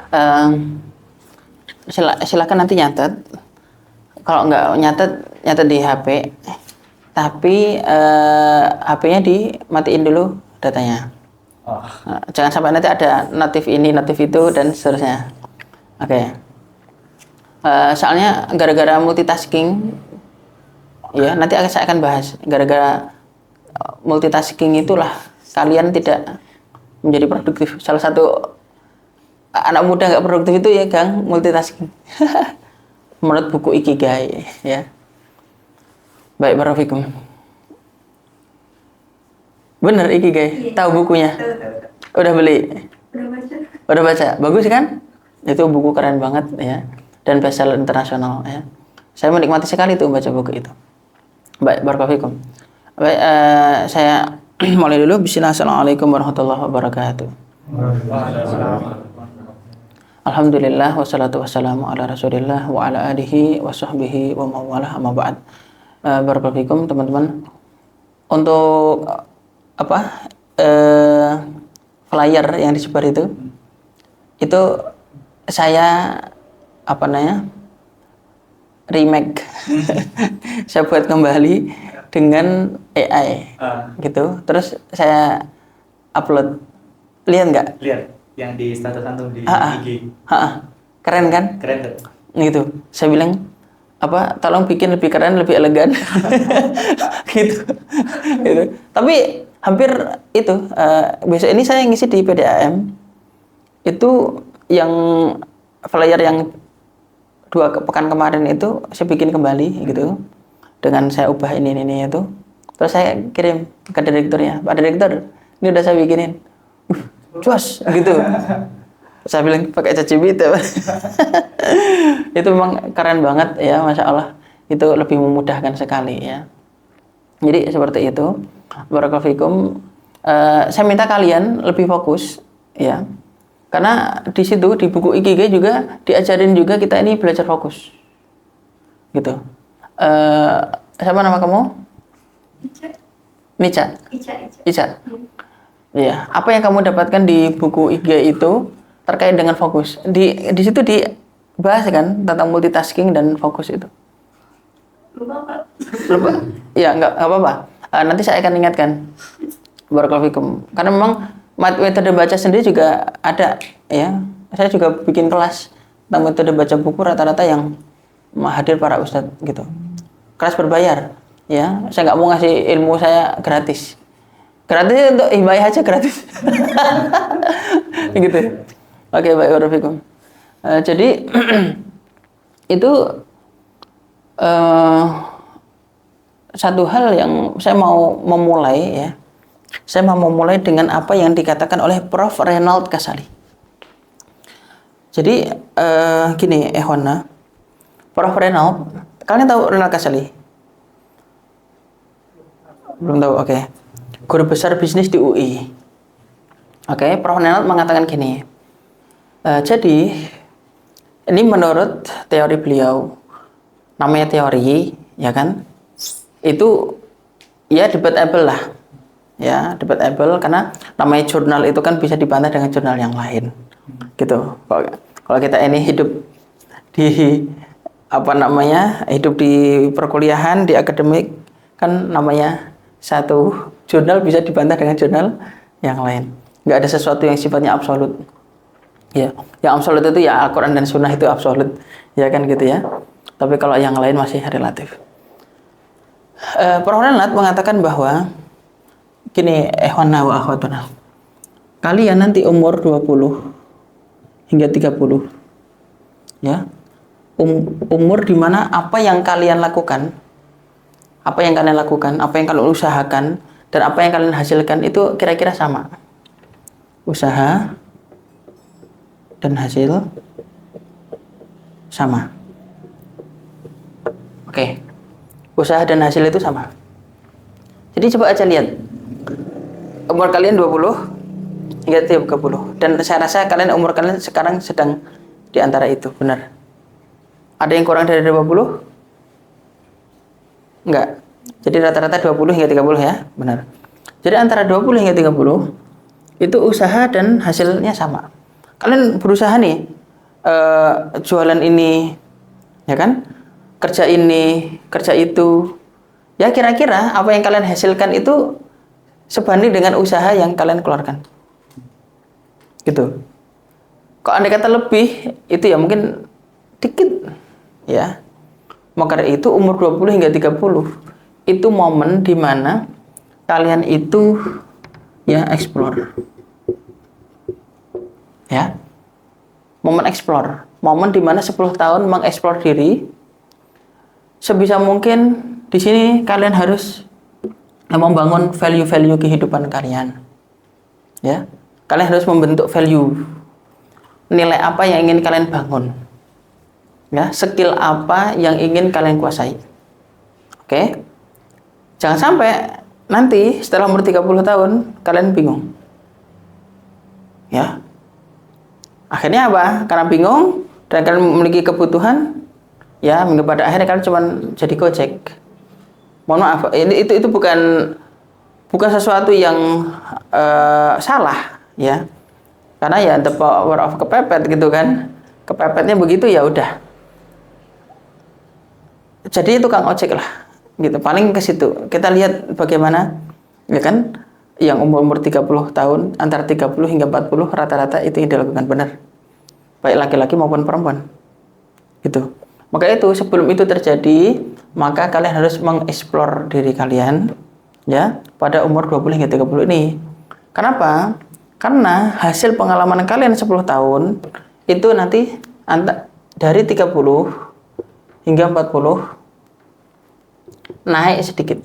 Eh, silakan nanti nyatet. Kalau nggak nyatet di HP, tapi HP-nya dimatiin dulu datanya. Jangan sampai nanti ada notif ini, notif itu, dan seterusnya. Oke. Soalnya gara-gara multitasking, ya nanti saya akan bahas. Gara-gara multitasking itulah kalian tidak menjadi produktif. Salah satu anak muda nggak produktif itu ya Gang, multitasking. Menurut buku Ikigai, ya. Baik, barakallahu. Bener Ikigai, tahu bukunya? Udah beli? Udah baca. Bagus kan? Itu buku keren banget ya, dan bestseller internasional ya. Saya menikmati sekali tuh baca buku itu. Baik, barakallahu. Baik, saya mulai dulu. Bismillah, assalamualaikum warahmatullahi wabarakatuh. Alhamdulillah wassalatu wassalamu ala Rasulillah wa ala alihi wa sahbihi wa mawalah, amma ba'd. Barakallahu teman-teman. Untuk flyer yang disebar itu saya remake. Saya buat kembali dengan AI gitu. Terus saya upload. Lihat nggak? Lihat yang di status antum di IG. Keren kan? Keren tuh. Gitu. Saya bilang tolong bikin lebih keren, lebih elegan. gitu. Tapi hampir itu besok ini saya ngisi di PDAM itu yang flyer yang 2 pekan kemarin itu saya bikin kembali gitu, dengan saya ubah ini itu, terus saya kirim ke direkturnya, Pak Direktur, ini udah saya bikinin, cuas gitu. Saya bilang pakai ChatGPT. Itu memang keren banget ya, Masya Allah. Itu lebih memudahkan sekali ya. Jadi seperti itu. Barakallahu fikum. Saya minta kalian lebih fokus ya. Karena di situ di buku Ikigai juga diajarin juga kita ini belajar fokus. Gitu. Siapa nama kamu? Ica. Ica. Iya. Apa yang kamu dapatkan di buku Ikigai itu terkait dengan fokus? Di situ dibahas kan tentang multitasking dan fokus itu. Lupa. Ya, nggak apa-apa. Nanti saya akan ingatkan. Barakallahu fikum. Karena memang metode baca sendiri juga ada ya. Saya juga bikin kelas tentang metode baca buku rata-rata yang hadir para ustadz gitu. Kelas berbayar ya. Saya nggak mau ngasih ilmu saya gratis. Gratis untuk hibah aja gratis. Gitu. Oke, baik, barakallahu fikum. Jadi itu satu hal yang saya mau memulai ya. Saya mau memulai dengan apa yang dikatakan oleh Prof. Reinald Kasali. Jadi gini, Ehwana, Prof. Reinald, kalian tahu Reinald Kasali? Belum tahu, oke. Guru besar bisnis di UI. Oke, Prof. Reinald mengatakan gini. Jadi ini menurut teori beliau, namanya teori, ya kan? Itu ya debatable lah. Ya, debatable karena namanya jurnal itu kan bisa dibantah dengan jurnal yang lain. Gitu. Kalau kita ini hidup di hidup di perkuliahan, di akademik, kan namanya satu jurnal bisa dibantah dengan jurnal yang lain. Nggak ada sesuatu yang sifatnya absolut. Ya, yang absolut itu ya Al-Quran dan Sunnah itu absolut, ya kan gitu ya. Tapi kalau yang lain masih relatif. Prof. Renat mengatakan bahwa gini, ehwana wa akhwatuna, kalian nanti umur 20 hingga 30 ya, umur dimana apa yang kalian lakukan, apa yang kalian usahakan, dan apa yang kalian hasilkan itu kira-kira sama. Usaha dan hasil sama. Oke. Usaha dan hasil itu sama. Jadi coba aja lihat. Umur kalian 20 hingga 30. Dan saya rasa umur kalian sekarang sedang di antara itu, benar. Ada yang kurang dari 20? Enggak. Jadi rata-rata 20 hingga 30 ya, benar. Jadi antara 20 hingga 30 itu usaha dan hasilnya sama. Kalian berusaha nih jualan ini, ya kan? Kerja ini, kerja itu. Ya kira-kira apa yang kalian hasilkan itu sebanding dengan usaha yang kalian keluarkan. Gitu. Kok andai kata lebih, itu ya mungkin dikit. Ya. Maka dari itu umur 20 hingga 30 itu momen di mana kalian itu ya explore. Ya. Momen explore. Momen di mana 10 tahun mengeksplor diri. Sebisa mungkin di sini kalian harus membangun value-value kehidupan kalian. Ya. Kalian harus membentuk value. Nilai apa yang ingin kalian bangun. Ya, skill apa yang ingin kalian kuasai. Oke. Jangan sampai nanti setelah umur 30 tahun kalian bingung. Ya. Akhirnya apa? Karena bingung dan kalian memiliki kebutuhan, ya, pada akhirnya kalian cuma jadi Gojek. Mohon maaf, itu bukan sesuatu yang salah, ya. Karena ya the power of kepepet gitu kan. Kepepetnya begitu ya udah. Jadi tukang ojek lah, gitu. Paling ke situ. Kita lihat bagaimana, ya kan? Yang umur 30 tahun, antara 30 hingga 40 rata-rata itu yang dilakukan benar. Baik laki-laki maupun perempuan. Gitu. Maka itu sebelum itu terjadi, maka kalian harus mengeksplor diri kalian ya pada umur 20 hingga 30 ini. Kenapa? Karena hasil pengalaman kalian 10 tahun itu nanti dari 30 hingga 40 naik sedikit.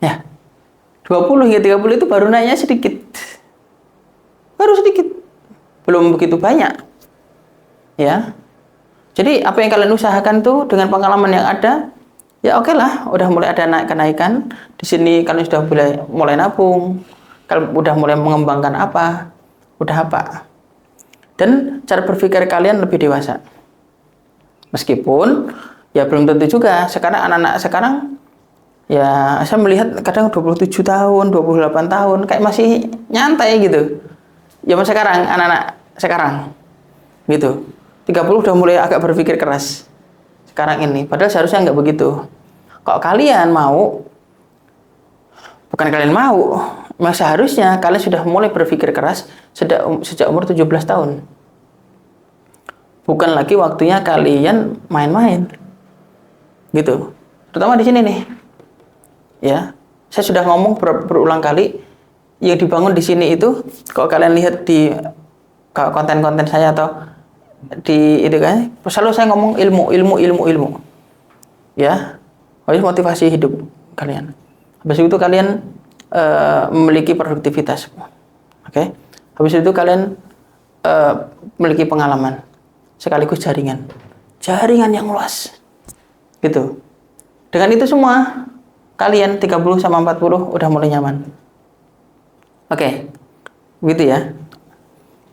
Ya. 20 hingga 30 itu baru naiknya sedikit. Baru sedikit. Belum begitu banyak. Ya. Jadi apa yang kalian usahakan tuh dengan pengalaman yang ada, ya oke lah, udah mulai ada kenaikan. Di sini kalian sudah mulai nabung. Kalian udah mulai mengembangkan apa? Udah apa? Dan cara berpikir kalian lebih dewasa. Meskipun ya belum tentu juga. Sekarang anak-anak sekarang ya saya melihat kadang 27 tahun, 28 tahun kayak masih nyantai gitu. Zaman sekarang, anak-anak sekarang gitu. 30 udah mulai agak berpikir keras sekarang ini. Padahal seharusnya nggak begitu. Kalau kalian mau, bukan kalian mau, seharusnya kalian sudah mulai berpikir keras sejak umur 17 tahun. Bukan lagi waktunya kalian main-main. Gitu. Terutama di sini nih. Ya, saya sudah ngomong berulang kali, yang dibangun di sini itu, kalau kalian lihat di konten-konten saya atau di itu kan, selalu saya ngomong ilmu. Ya, harus motivasi hidup kalian. Habis itu kalian memiliki produktivitas. Oke. Habis itu kalian memiliki pengalaman sekaligus jaringan yang luas. Gitu. Dengan itu semua kalian 30 sama 40 udah mulai nyaman. Oke. Begitu ya.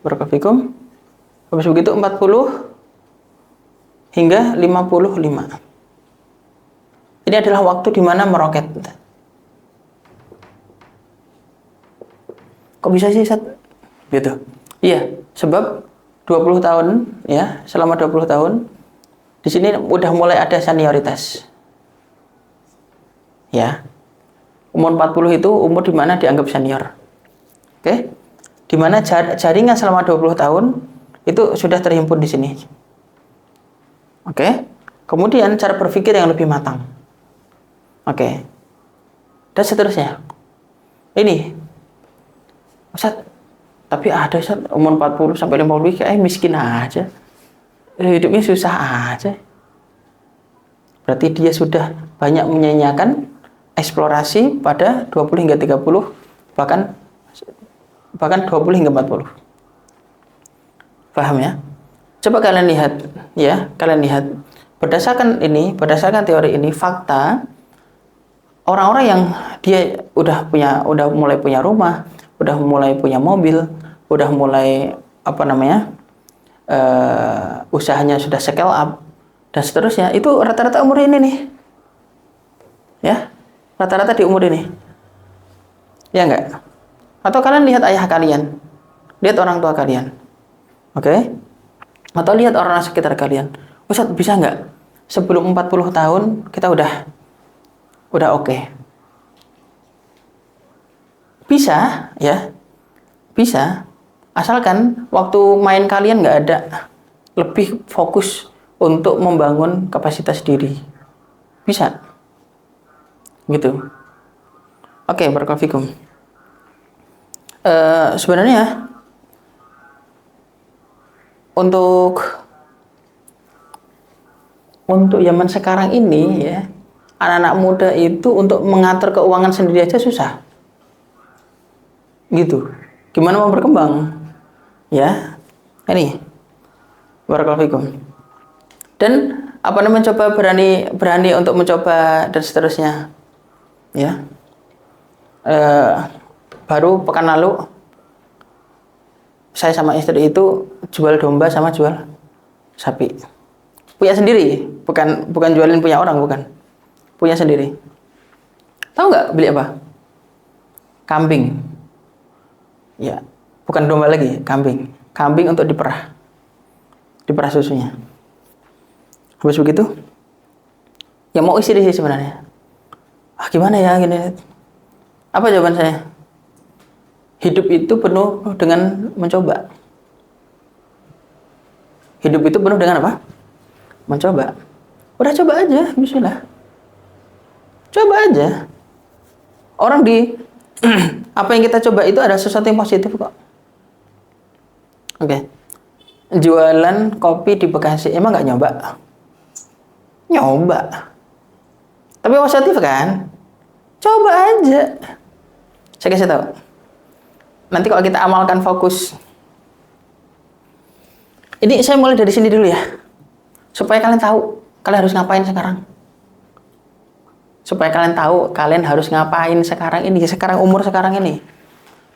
Barakallahu. Habis begitu 40 hingga 55. Ini adalah waktu di mana meroket. Kok bisa sih, Sat? Gitu. Iya, sebab 20 tahun ya, selama 20 tahun di sini udah mulai ada senioritas. Ya. Umur 40 itu umur di mana dianggap senior. Oke? Di mana jaringan selama 20 tahun itu sudah terhimpun di sini. Oke? Kemudian cara berpikir yang lebih matang. Oke. Dan seterusnya. Ini. Ustaz, tapi ada Ustaz umur 40 sampai 50 kayak miskin aja. Hidupnya susah aja. Berarti dia sudah banyak menyanyiakan eksplorasi pada 20 hingga 30 bahkan 20 hingga 40. Paham ya? Coba kalian lihat ya, berdasarkan teori ini, fakta orang-orang yang dia udah mulai punya rumah, udah mulai punya mobil, udah mulai usahanya sudah scale up dan seterusnya, itu rata-rata umur ini nih. Ya, rata-rata di umur ini. Ya enggak? Atau kalian lihat ayah kalian, lihat orang tua kalian, oke? Atau lihat orang sekitar kalian. Ustadz, bisa nggak sebelum 40 tahun kita udah oke? Bisa, ya, bisa. Asalkan waktu main kalian nggak ada, lebih fokus untuk membangun kapasitas diri. Bisa. Gitu. Oke, barakallahu fikum. Sebenarnya untuk zaman sekarang ini ya, anak-anak muda itu untuk mengatur keuangan sendiri aja susah. Gitu. Gimana mau berkembang? Ya. Ini. Barakallahu fikum. Dan apa namanya, mencoba berani untuk mencoba dan seterusnya. Ya. Baru pekan lalu saya sama istri itu jual domba sama jual sapi. Punya sendiri, bukan jualin punya orang, bukan. Punya sendiri. Tahu nggak beli apa? Kambing. Ya, bukan domba lagi, kambing. Kambing untuk diperah. Diperah susunya. Habis begitu, ya mau istri sih sebenarnya. Gimana ya gini? Apa jawaban saya? Hidup itu penuh dengan mencoba. Hidup itu penuh dengan apa? Mencoba. Udah coba aja, bismillah. Coba aja. Orang di apa yang kita coba itu ada sesuatu yang positif kok. Oke. Jualan kopi di Bekasi, emang nggak nyoba? Nyoba. Tapi positif kan? Coba aja. Saya kasih tahu. Nanti kalau kita amalkan fokus. Ini saya mulai dari sini dulu ya. Supaya kalian tahu kalian harus ngapain sekarang. Supaya kalian tahu kalian harus ngapain sekarang ini, umur sekarang ini.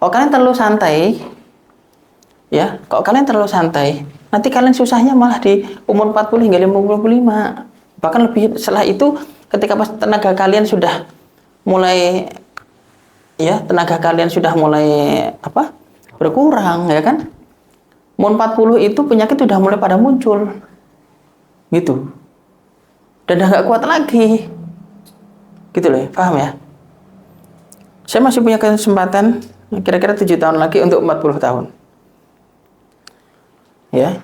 Kalau kalian terlalu santai, ya, kalau kalian terlalu santai, nanti kalian susahnya malah di umur 40 hingga 55. Bahkan lebih setelah itu, ketika pas tenaga kalian sudah mulai apa? Berkurang, ya kan? Umur 40 itu penyakit sudah mulai pada muncul. Gitu. Dan udah nggak kuat lagi. Gitu loh, paham ya? Saya masih punya kesempatan kira-kira 7 tahun lagi untuk 40 tahun. Ya.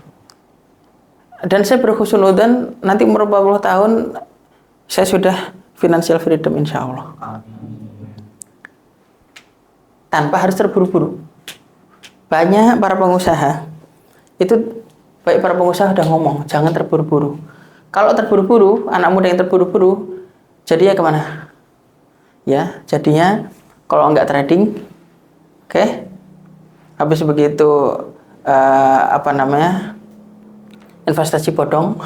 Dan saya berhusnudzon nanti umur 40 tahun saya sudah financial freedom insya Allah. Tanpa harus terburu-buru. Banyak para pengusaha itu, baik para pengusaha udah ngomong jangan terburu-buru. Kalau terburu-buru, anak muda yang terburu-buru, jadinya kemana? Ya, jadinya kalau nggak trading, oke? Habis begitu investasi bodong.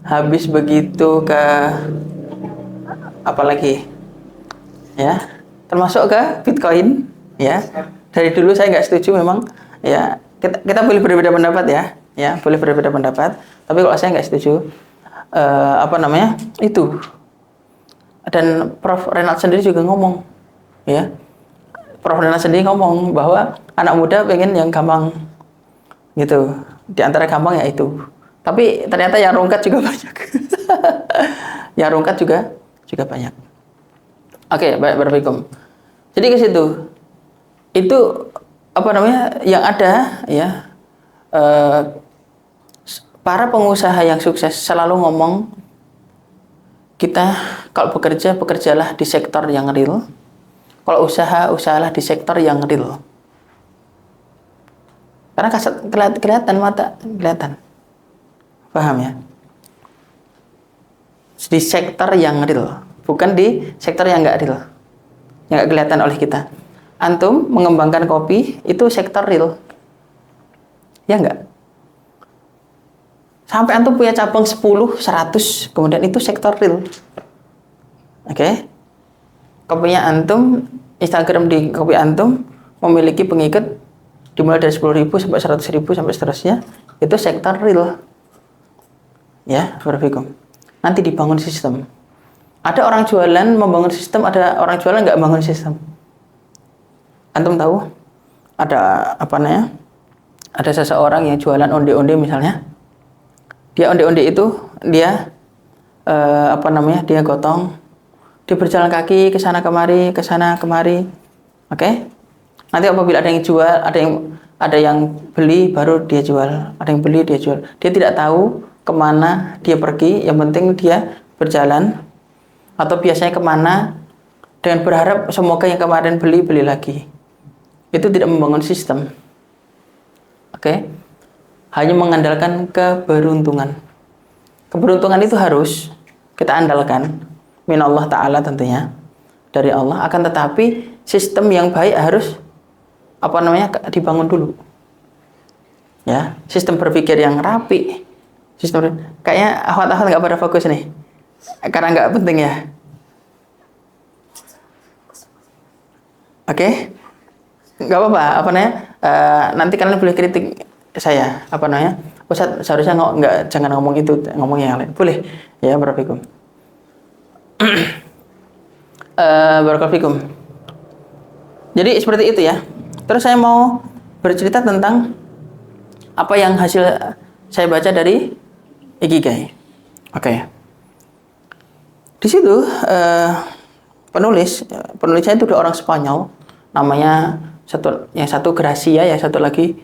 Habis begitu ke apa lagi? Ya, termasuk ke Bitcoin. Ya, dari dulu saya nggak setuju memang. Ya, kita boleh berbeda pendapat ya. Ya, boleh berbeda pendapat. Tapi kalau saya nggak setuju, itu. Dan Prof. Renat sendiri juga ngomong, ya. Prof. Renat sendiri ngomong bahwa anak muda pengen yang gampang, gitu. Di antara gampang ya itu. Tapi ternyata yang rungkat juga banyak. Yang rungkat juga banyak. Oke, baik, barakallahu. Jadi ke situ. Itu yang ada ya. Para pengusaha yang sukses selalu ngomong, kita kalau bekerja, bekerjalah di sektor yang real. Kalau usaha, usahalah di sektor yang real. Karena kelihatan mata, kelihatan. Paham ya? Di sektor yang real, bukan di sektor yang nggak real. Yang nggak kelihatan oleh kita. Antum mengembangkan kopi, itu sektor real. Ya nggak? Sampai antum punya cabang 10, 100, kemudian itu sektor real. Oke? Kopinya antum, Instagram di kopi antum memiliki pengikut dimulai dari 10.000 sampai 100.000 sampai seterusnya, itu sektor real. Ya, barakallahu. Nanti dibangun sistem. Ada orang jualan membangun sistem, ada orang jualan nggak bangun sistem. Antum tahu ada apa namanya? Ada seseorang yang jualan onde-onde misalnya. Dia onde-onde itu dia dia gotong, dia berjalan kaki ke sana kemari. Oke? Nanti apabila ada yang jual, ada yang beli baru dia jual, ada yang beli dia jual. Dia tidak tahu kemana dia pergi, yang penting dia berjalan atau biasanya kemana dengan berharap semoga yang kemarin beli lagi. Itu tidak membangun sistem. Oke? Hanya mengandalkan keberuntungan. Keberuntungan itu harus kita andalkan minallah ta'ala tentunya dari Allah, akan tetapi sistem yang baik harus dibangun dulu. Ya, sistem berpikir yang rapi. Kayaknya akhwat-akhwat nggak pada fokus nih. Karena nggak penting ya. Oke? Nggak apa-apa, nanti kalian boleh kritik saya, Ustaz seharusnya jangan ngomong itu, ngomong yang lain. Boleh? Ya, barakallahu fikum. Barakallahu fikum. Jadi seperti itu ya. Terus saya mau bercerita tentang apa yang hasil saya baca dari Ikigai. Oke. Di situ penulisnya itu orang Spanyol, namanya yang satu Gracia, yang satu lagi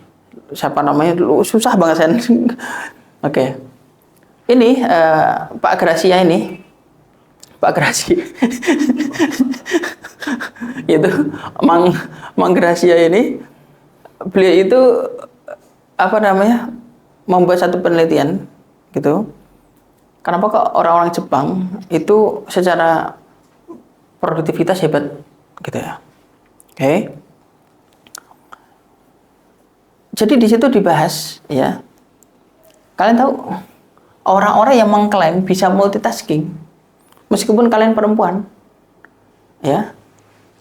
siapa namanya, susah banget saya. Oke. Ini Pak Gracia itu Mang Gracia ini, beliau itu membuat satu penelitian gitu. Kenapa kok orang-orang Jepang itu secara produktivitas hebat gitu ya. Oke. Jadi di situ dibahas ya. Kalian tahu orang-orang yang mengklaim bisa multitasking meskipun kalian perempuan ya,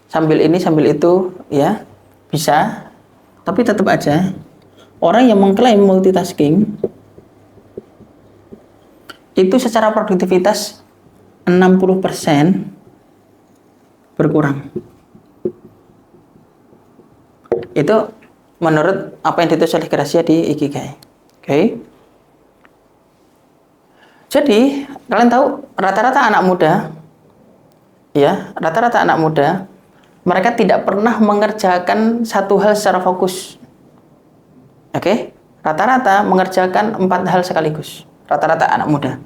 sambil ini sambil itu ya bisa, tapi tetap aja orang yang mengklaim multitasking itu secara produktivitas 60% berkurang. Itu menurut apa yang ditulis oleh Gracia di Ikigai. Oke. Jadi, kalian tahu rata-rata anak muda mereka tidak pernah mengerjakan satu hal secara fokus. Oke? Rata-rata mengerjakan 4 hal sekaligus. Rata-rata anak muda.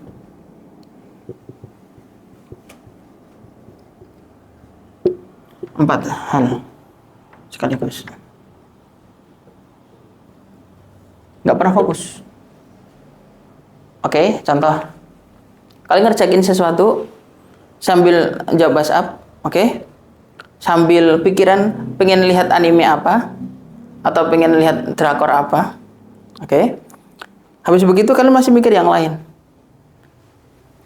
Empat hal sekaligus. Nggak pernah fokus. Oke, contoh. Kalian ngerjain sesuatu sambil jawab WhatsApp, oke? Sambil pikiran pengen lihat anime apa atau pengen lihat drakor apa. Oke? Habis begitu kalian masih mikir yang lain.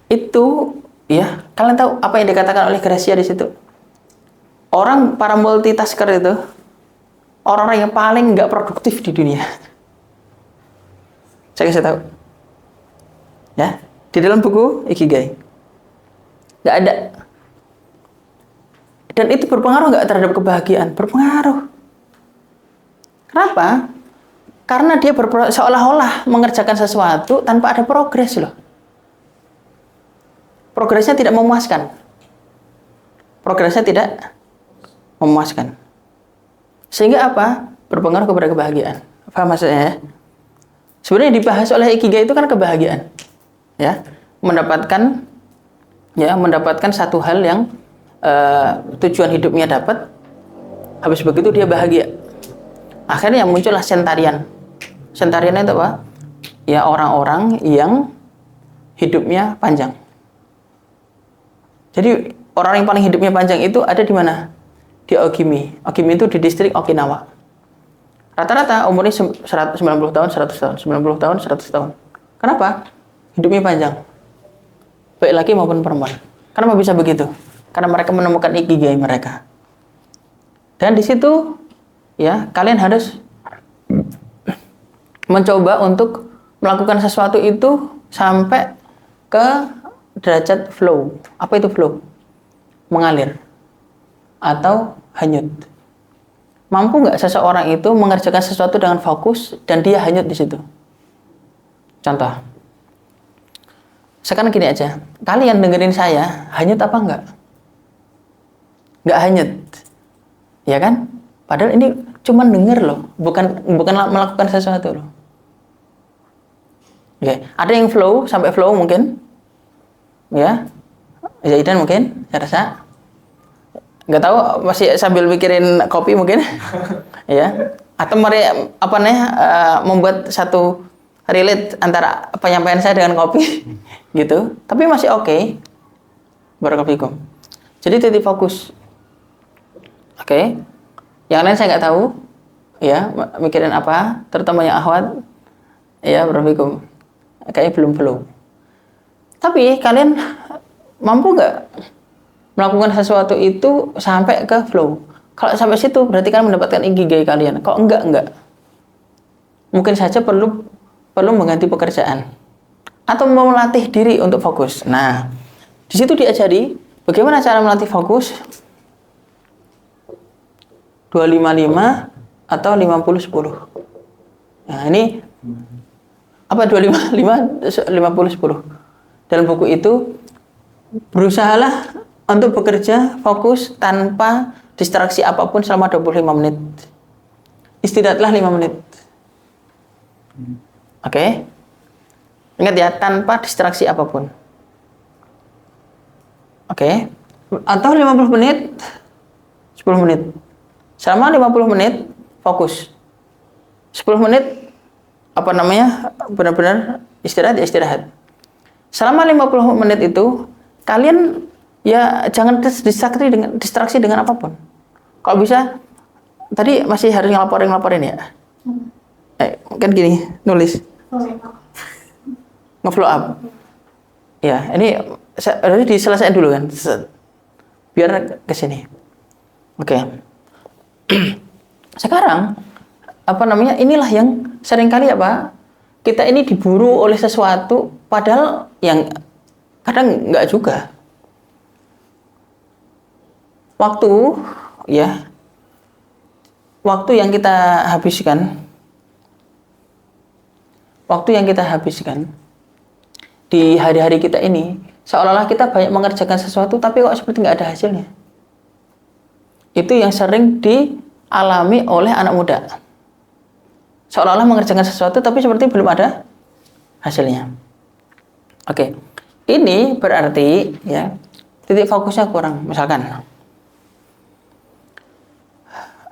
Itu ya, kalian tahu apa yang dikatakan oleh Gracia di situ? Orang para multitasker itu orang-orang yang paling nggak produktif di dunia. Saya kasih tahu. Ya, di dalam buku Ikigai. Nggak ada. Dan itu berpengaruh nggak terhadap kebahagiaan? Berpengaruh. Kenapa? Karena dia seolah-olah mengerjakan sesuatu tanpa ada progres loh. Progresnya tidak memuaskan. Sehingga apa? Berpengaruh kepada kebahagiaan. Paham maksudnya ya? Sebenarnya dibahas oleh Ikigai itu kan kebahagiaan. Ya, mendapatkan satu hal yang tujuan hidupnya dapat, habis begitu dia bahagia. Akhirnya yang muncullah Sentarian. Sentarian itu apa? Ya, orang-orang yang hidupnya panjang. Jadi orang yang paling hidupnya panjang itu ada di mana? Di Ogimi. Ogimi itu di distrik Okinawa. Rata-rata umurnya 90 tahun, 100 tahun, 90 tahun, 100 tahun. Kenapa? Hidupnya panjang. Baik laki maupun perempuan. Kenapa bisa begitu? Karena mereka menemukan ikigai mereka. Dan di situ ya, kalian harus mencoba untuk melakukan sesuatu itu sampai ke derajat flow. Apa itu flow? Mengalir atau hanyut. mampu nggak seseorang itu mengerjakan sesuatu dengan fokus dan dia hanyut di situ? Contoh. Sekarang gini aja, kalian dengerin saya, hanyut apa enggak? Nggak hanyut, ya kan? Padahal ini cuma denger loh, bukan melakukan sesuatu loh. Oke, ada yang flow sampai flow mungkin, ya, Zaidan mungkin, saya rasa. Nggak tahu, masih sambil mikirin kopi mungkin, ya. Atau membuat satu relate antara penyampaian saya dengan kopi, gitu. Tapi masih oke. Barakallahu. Jadi titik fokus. Oke. Yang lain saya nggak tahu, ya, mikirin apa, terutama yang akhwat, ya, barakallahu. Kayaknya belum flow. Tapi kalian mampu nggak melakukan sesuatu itu sampai ke flow? Kalau sampai situ berarti kalian mendapatkan ikigai kalian. Kalau enggak. Mungkin saja perlu mengganti pekerjaan atau melatih diri untuk fokus. Nah, di situ diajari bagaimana cara melatih fokus. 255 atau 50-10. Nah, ini apa 255 50-10. Dalam buku itu berusahalah untuk bekerja fokus tanpa distraksi apapun selama 25 menit. Istirahatlah 5 menit. Oke. Ingat ya, tanpa distraksi apapun. Oke. Atau 50 menit, 10 menit. Selama 50 menit fokus. 10 menit benar-benar istirahat. Selama 50 menit itu kalian ya jangan distraksi dengan apapun. Kalau bisa tadi masih harus ngelaporin ya. Kan gini, nulis. Nge-flow up. Ya, ini harus diselesaikan dulu kan. Biar ke sini. Oke. Sekarang inilah yang seringkali kita ini diburu oleh sesuatu padahal yang kadang enggak juga. Waktu yang kita habiskan di hari-hari kita ini seolah-olah kita banyak mengerjakan sesuatu tapi kok seperti nggak ada hasilnya. Itu yang sering dialami oleh anak muda. Seolah-olah mengerjakan sesuatu tapi seperti belum ada hasilnya. Oke. Ini berarti ya titik fokusnya kurang. Misalkan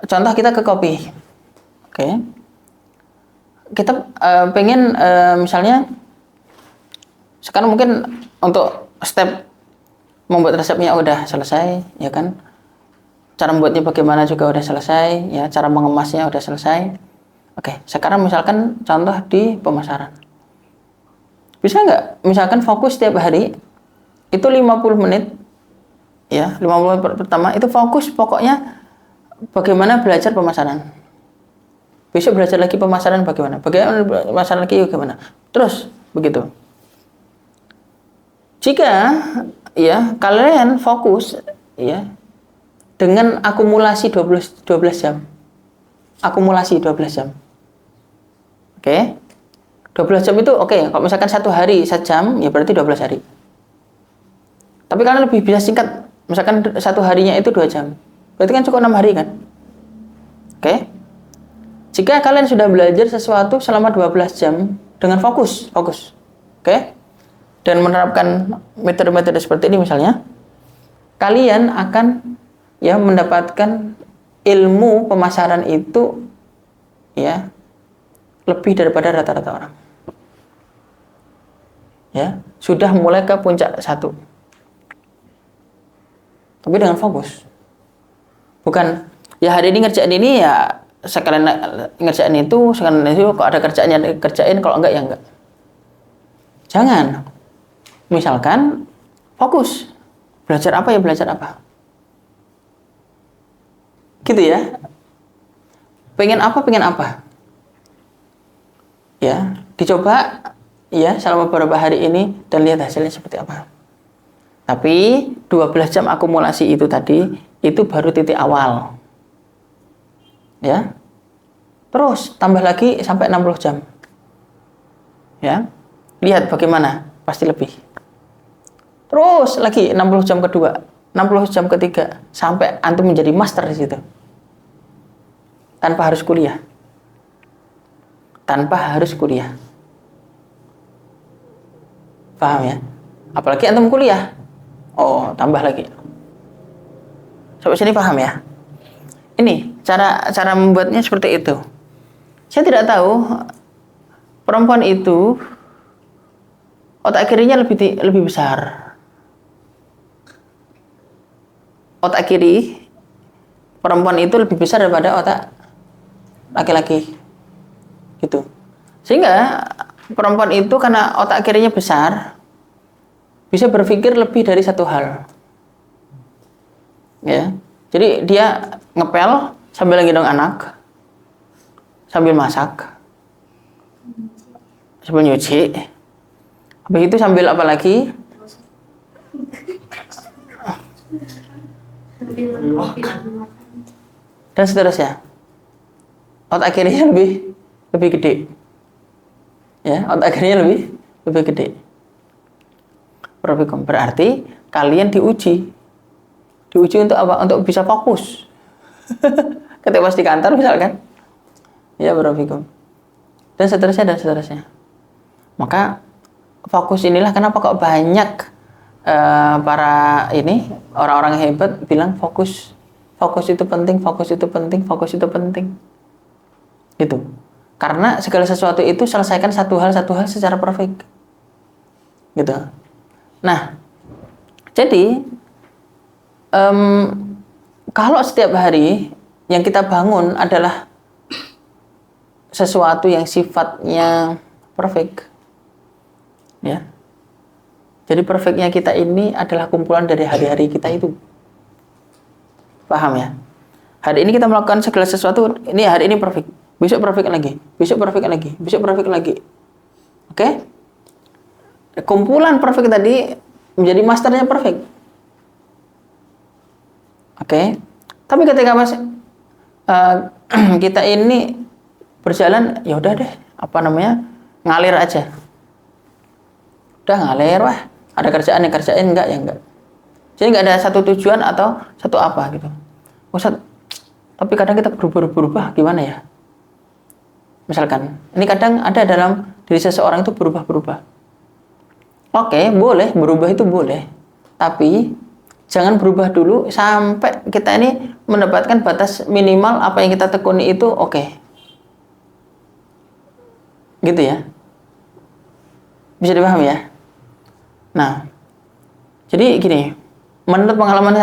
contoh kita ke kopi. Oke. Kita pengen misalnya sekarang mungkin untuk step membuat resepnya udah selesai, ya kan? Cara membuatnya bagaimana juga udah selesai, ya, cara mengemasnya udah selesai. Oke, sekarang misalkan contoh di pemasaran. Bisa nggak misalkan fokus setiap hari itu 50 menit, ya, 50 menit pertama itu fokus pokoknya bagaimana belajar pemasaran. Besok belajar lagi pemasaran bagaimana pemasaran lagi bagaimana. Terus begitu. Jika ya kalian fokus ya dengan akumulasi 12 jam. Akumulasi 12 jam. Oke. 12 jam itu oke. Kalau misalkan satu hari 1 jam, ya berarti 12 hari. Tapi kalian lebih bisa singkat. Misalkan satu harinya itu 2 jam. Berarti kan cukup 6 hari kan? Oke. Jika kalian sudah belajar sesuatu selama 12 jam dengan fokus. Oke. Dan menerapkan metode-metode seperti ini misalnya, kalian akan ya mendapatkan ilmu pemasaran itu ya lebih daripada rata-rata orang. Ya, sudah mulai ke puncak 1. Tapi dengan fokus. Bukan ya hari ini ngerjain ini ya sekalian ngerjain itu, sekalian itu kalau ada kerjaannya kerjain, kalau enggak ya enggak. Jangan. Misalkan fokus. Belajar apa ya belajar apa. Gitu ya. Pengen apa. Ya, dicoba ya selama beberapa hari ini dan lihat hasilnya seperti apa. Tapi 12 jam akumulasi itu tadi itu baru titik awal. Ya. Terus tambah lagi sampai 60 jam. Ya. Lihat bagaimana, pasti lebih. Terus lagi 60 jam kedua, 60 jam ketiga, sampai antum menjadi master di situ. Tanpa harus kuliah. Tanpa harus kuliah. Paham ya? Apalagi antum kuliah. Oh, tambah lagi. Sampai sini paham ya? Ini cara membuatnya seperti itu. Saya tidak tahu perempuan itu otak kirinya lebih besar. Otak kiri perempuan itu lebih besar daripada otak laki-laki. Gitu. Sehingga perempuan itu karena otak kirinya besar bisa berpikir lebih dari satu hal. Ya. Jadi dia ngepel sambil gendong anak, sambil masak, sambil nyuci. Habis itu sambil apa lagi? Dan seterusnya. Otak kirinya lebih gede. Ya, otak kirinya lebih gede. Berarti kalian diuji untuk apa? Untuk bisa fokus. Ketika pas di kantor misalkan. Ya, barakallahu. Dan seterusnya. Maka fokus inilah kenapa kok banyak para orang-orang hebat bilang fokus itu penting. Gitu. Karena segala sesuatu itu selesaikan satu hal secara perfect. Gitu. Nah, jadi kalau setiap hari yang kita bangun adalah sesuatu yang sifatnya perfect, ya. Jadi perfectnya kita ini adalah kumpulan dari hari-hari kita itu. Paham ya? Hari ini kita melakukan segala sesuatu, ini hari ini perfect. Besok perfect lagi. Oke? Kumpulan perfect tadi menjadi masternya perfect. Oke, tapi ketika kita ini berjalan, ya udah deh, ngalir aja. Udah ngalir, wah, ada kerjaan yang kerjain, enggak ya enggak. Jadi enggak ada satu tujuan atau satu apa gitu. Ustaz, tapi kadang kita berubah-ubah, gimana ya? Misalkan, ini kadang ada dalam diri seseorang itu berubah-berubah. Oke, boleh, berubah itu boleh. Tapi jangan berubah dulu sampai kita ini mendapatkan batas minimal apa yang kita tekuni itu oke. Gitu ya. Bisa dipahami ya? Nah, jadi gini, menurut pengalaman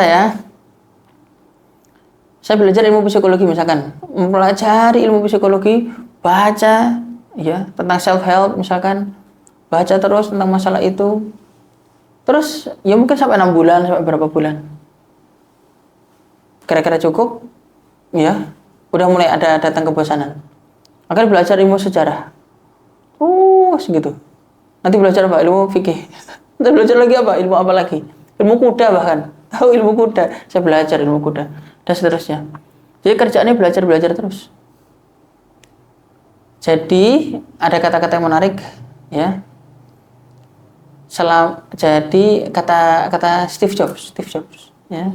saya belajar ilmu psikologi misalkan, mempelajari ilmu psikologi, baca ya tentang self help misalkan, baca terus tentang masalah itu. Terus ya mungkin sampai 6 bulan, sampai berapa bulan. Kira-kira cukup? Ya, udah mulai ada datang kebosanan. Akan belajar ilmu sejarah. Gitu. Nanti belajar apa? Ilmu fikih. Nanti belajar lagi apa? Ilmu apa lagi? Ilmu kuda bahkan. Tahu ilmu kuda? Saya belajar ilmu kuda. Dan seterusnya. Jadi kerjaannya belajar terus. Jadi ada kata-kata yang menarik ya. Jadi kata Steve Jobs ya.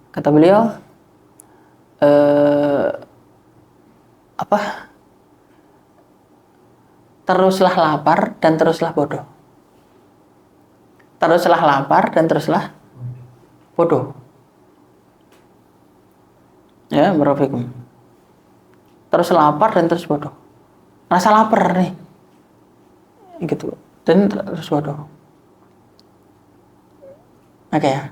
Kata beliau teruslah lapar dan teruslah bodoh. Teruslah lapar dan teruslah bodoh. Ya, barakallahu. Terus lapar dan terus bodoh. Rasa lapar nih. Gitu. Dan terus bodoh. Oke ya.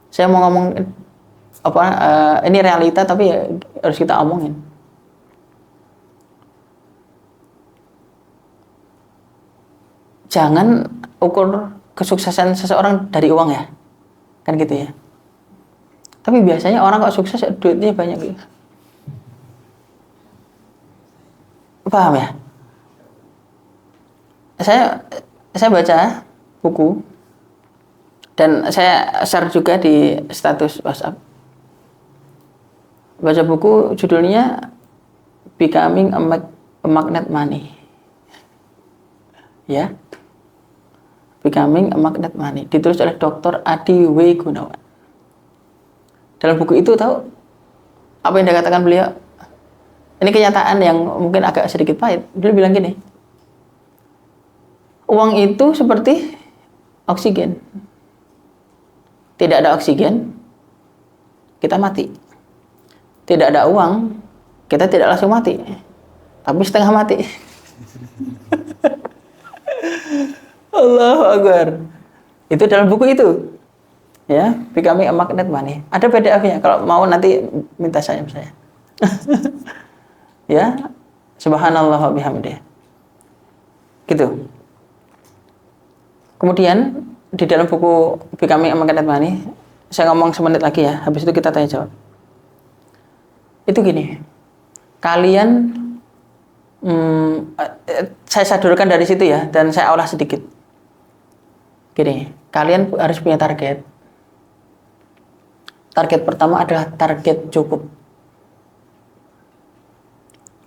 Saya mau ngomong ini realita tapi ya harus kita omongin. Jangan ukur kesuksesan seseorang dari uang ya. Kan gitu ya. Tapi biasanya orang kok sukses duitnya banyak gitu. Paham ya? Saya baca buku dan saya share juga di status WhatsApp. baca buku judulnya Becoming a Magnet Money. Ya. Becoming a Magnet Money ditulis oleh Dr. Adi W. Gunawan. Dalam buku itu tahu apa yang dikatakan beliau? Ini kenyataan yang mungkin agak sedikit pahit. Beliau bilang gini, uang itu seperti oksigen. Tidak ada oksigen, kita mati. Tidak ada uang, kita tidak langsung mati, tapi setengah mati. Allahu Akbar. Itu dalam buku itu. Ya, Becoming a Magnet Money. Ada PDF-nya, kalau mau nanti minta saya. Ya, subhanallah wa bihamdih. Gitu. Kemudian di dalam buku Becoming a Magnet Money, saya ngomong semenit lagi ya, habis itu kita tanya jawab. Itu gini, kalian saya sadurkan dari situ ya, dan saya olah sedikit. Gini, kalian harus punya target. Target pertama adalah target cukup.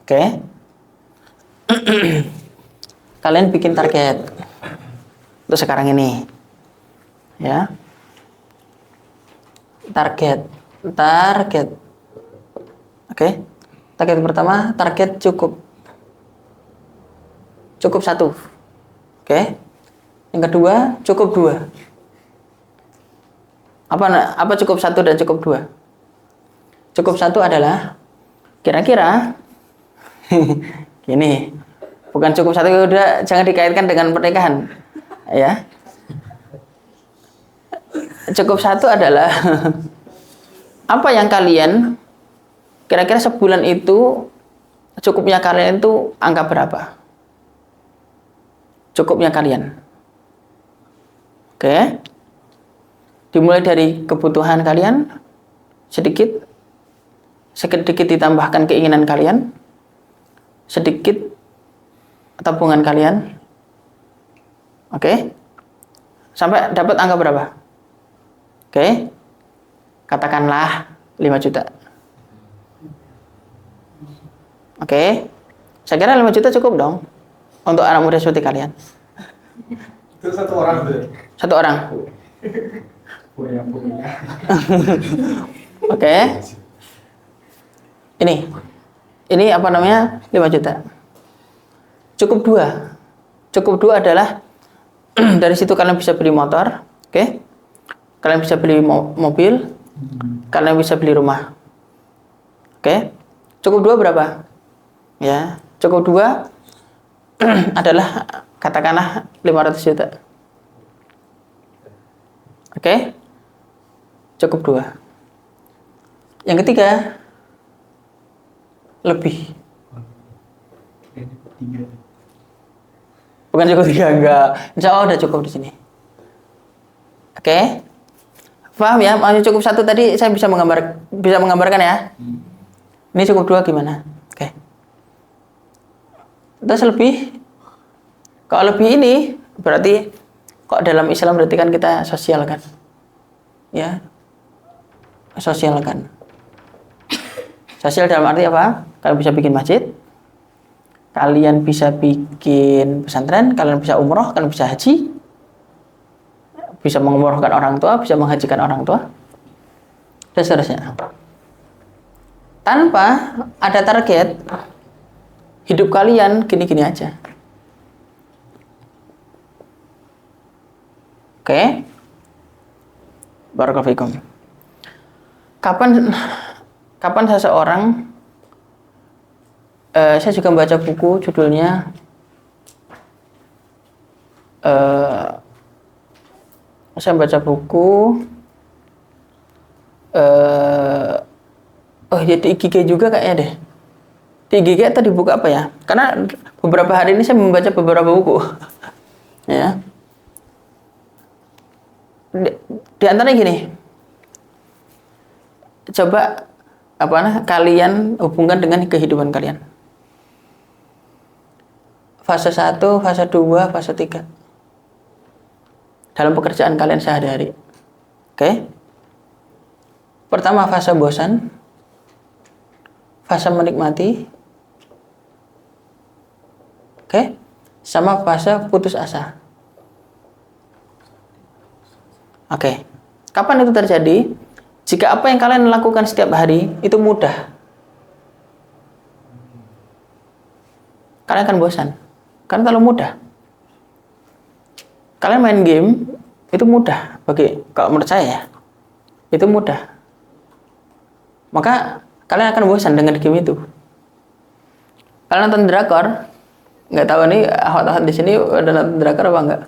Oke? Kalian bikin target untuk sekarang ini. Ya. Target. Oke? Target pertama, target cukup. Cukup 1. Oke? Yang kedua, cukup 2. Apa cukup 1 dan cukup 2? Cukup 1 adalah kira-kira gini, bukan cukup 1, udah jangan dikaitkan dengan pernikahan, ya. Cukup 1 adalah apa yang kalian kira-kira sebulan itu cukupnya kalian itu angka berapa? Cukupnya kalian. Oke. Dimulai dari kebutuhan kalian, sedikit ditambahkan keinginan kalian, sedikit tabungan kalian. Oke. Sampai dapat angka berapa? Oke. Katakanlah 5 juta. Oke. Saya kira 5 juta cukup dong untuk anak muda seperti kalian. Itu satu orang tuh. Satu orang. Punya. Oke. Ini apa namanya? 5 juta. Cukup 2. Cukup 2 adalah dari situ kalian bisa beli motor, oke? Kalian bisa beli mobil, kalian bisa beli rumah. Oke? Cukup 2 berapa? Ya, cukup 2 adalah katakanlah 500 juta. Oke? Cukup 2. Yang ketiga, lebih. Bukan cukup 3, enggak. Insya Allah udah cukup di sini. Oke? Paham ya? Maksudnya cukup 1 tadi saya bisa menggambarkan ya. Ini cukup 2 gimana? Oke. Terus lebih. Kalau lebih ini berarti kok dalam Islam berarti kan kita sosial kan? Ya. Sosial kan. Sosial dalam arti apa? Kalian bisa bikin masjid, kalian bisa bikin pesantren, kalian bisa umroh, kalian bisa haji, bisa mengumrohkan orang tua, bisa menghajikan orang tua, dan seterusnya. Tanpa ada target, hidup kalian gini-gini aja. Oke? Barakallahu fikum. Kapan seseorang, saya juga membaca buku judulnya saya baca buku ya di IGG juga kayaknya deh. Di IGG atau di buku apa ya? Karena beberapa hari ini saya membaca beberapa buku. Ya. Di antaranya gini. Coba kalian hubungkan dengan kehidupan kalian. Fase 1, fase 2, fase 3. Dalam pekerjaan kalian sehari-hari. Oke? Pertama fase bosan. fase menikmati, oke, sama fase putus asa. Oke, kapan itu terjadi? Jika apa yang kalian lakukan setiap hari itu mudah, kalian akan bosan. Karena terlalu mudah. Kalian main game itu mudah kalau menurut saya ya, itu mudah. Maka kalian akan bosan dengan game itu. Kalian nonton drakor, nggak tahu nih hot-hot di sini udah nonton drakor apa enggak?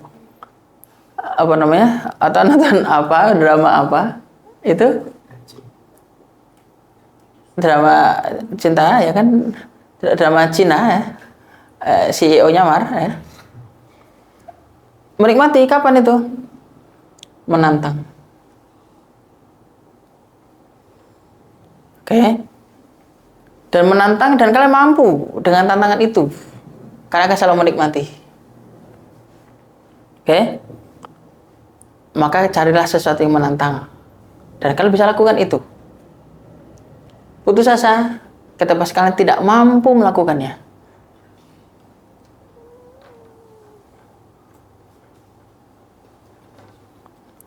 Apa namanya? Atau nonton apa, drama apa? Itu drama cinta ya kan? Drama Cina ya. CEO-nya Mar ya. Menikmati kapan itu? Menantang. Oke. Dan menantang dan kalian mampu dengan tantangan itu. Kalian akan selalu menikmati. Oke. Maka carilah sesuatu yang menantang. Dan kalian bisa lakukan itu. Putus asa ketika kalian tidak mampu melakukannya.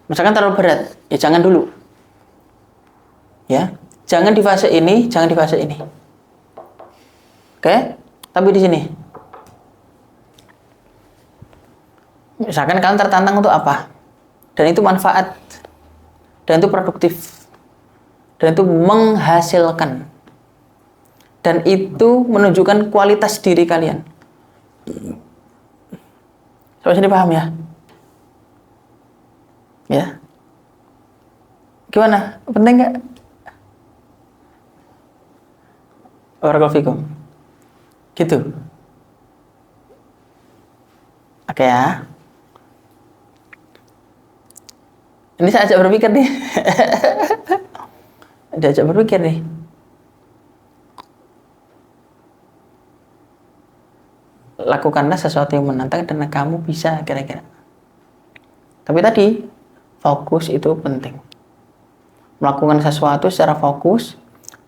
Misalkan terlalu berat, ya jangan dulu. Ya, jangan di fase ini, jangan di fase ini. Oke, tapi di sini. Misalkan kalian tertantang untuk apa? Dan itu manfaat. Dan itu produktif. Dan itu menghasilkan. Dan itu menunjukkan kualitas diri kalian. Sampai sini paham ya? Ya, gimana? Penting nggak? Barakallahu gitu. Oke ya. Ini saya ajak berpikir nih. Diajak berpikir nih. Lakukanlah sesuatu yang menantang dan kamu bisa kira-kira. Tapi tadi fokus itu penting. Melakukan sesuatu secara fokus